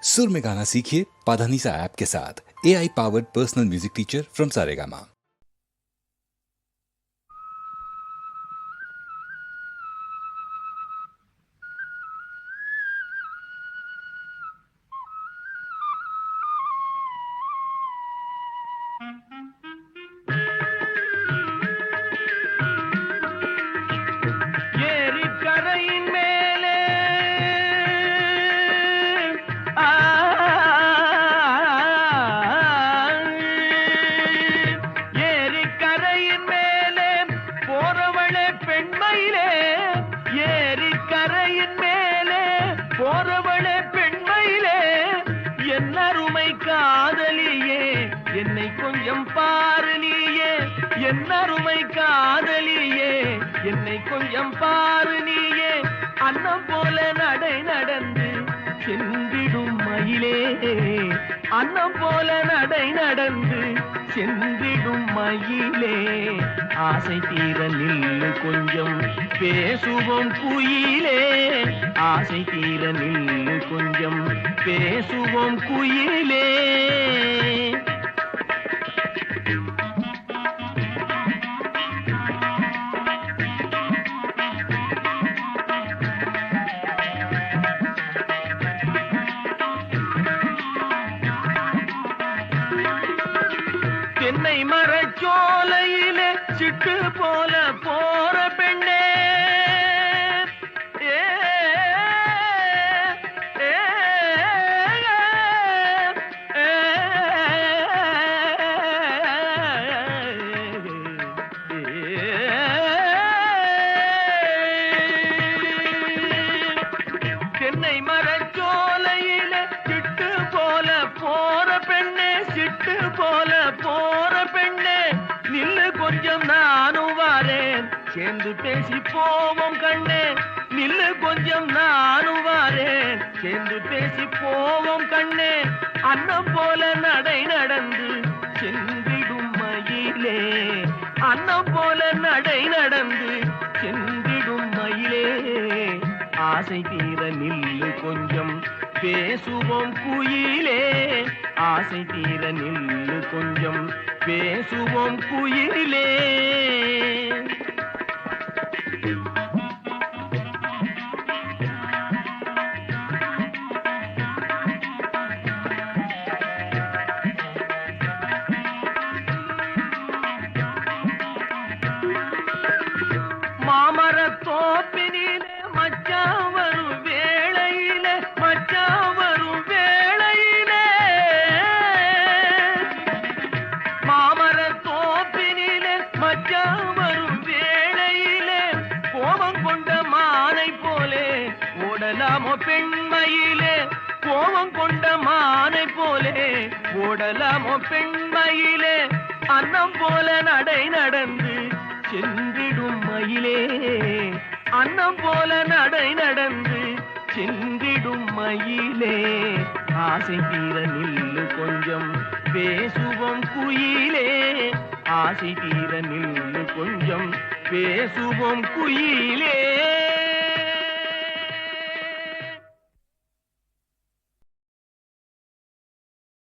सुर में गाना सीखिए पाधानीसा ऐप के साथ। AI powered personal music teacher from Saregama. போறவளே பெண்மையிலே என் அருமை காதலியே என்னை கொஞ்சம் பாரு நீயே, என் அருமை காதலியே என்னை கொஞ்சம் பாரு நீயே. அன்னம் போல நடை நடந்து சென்றிடும் மயிலே, அன்னம் போல நடை நடந்து சென்றிடும் மயிலே. ஆசை தீர நில்லு கொஞ்சம் பேசுவோம் குயிலே, ஆசை தீர நில்லு கொஞ்சம் பேசுவோம் குயிலே. தென்னை மரச்சோலையிலே சிட்டு போல போற பெண்ணே, தென்னை மரச்சோலையிலே சிட்டு போல போற பெண்ணே, சிட்டு போல போற பெண்ணே. நில்லு கொஞ்சம் நானும் வாரேன் சேர்ந்து பேசி போவோம் கண்ணே, நில்லு கொஞ்சம் நானும் வாரேன் சேர்ந்து பேசி போவோம் கண்ணே. அன்னம் போல நடை நடந்து சென்றிடும் மயிலே, அன்னம் போல நடை நடந்து சென்றிடும் மயிலே. ஆசை தீர நில்லு கொஞ்சம் பேசுவோம் குயிலே, ஆசை தீர நில்லு கொஞ்சம் பேசுவோம் குயிலே. மாமரத்தோப்பினிலே மச்சான் வரும் வேளையிலே, மச்சான் வரும் வேளையிலே. மாமரத்தோப்பினிலே மச்சான் வரும் வேளையிலே. கோபம் கொண்ட மானை போலே ஓடலாமோ பெண்மையிலே, கோபம் கொண்ட மானை போலே ஓடலாமோ பெண்மையிலே. அன்னம் போல நடை நடந்து சென்றிடும் மயிலே, அன்னம் போல நடை நடந்து சென்றிடும் மயிலே. ஆசை தீர நில்லு கொஞ்சம் பேசுவோம் குயிலே, ஆசை தீர நில்லு கொஞ்சம் பேசுவோம் குயிலே.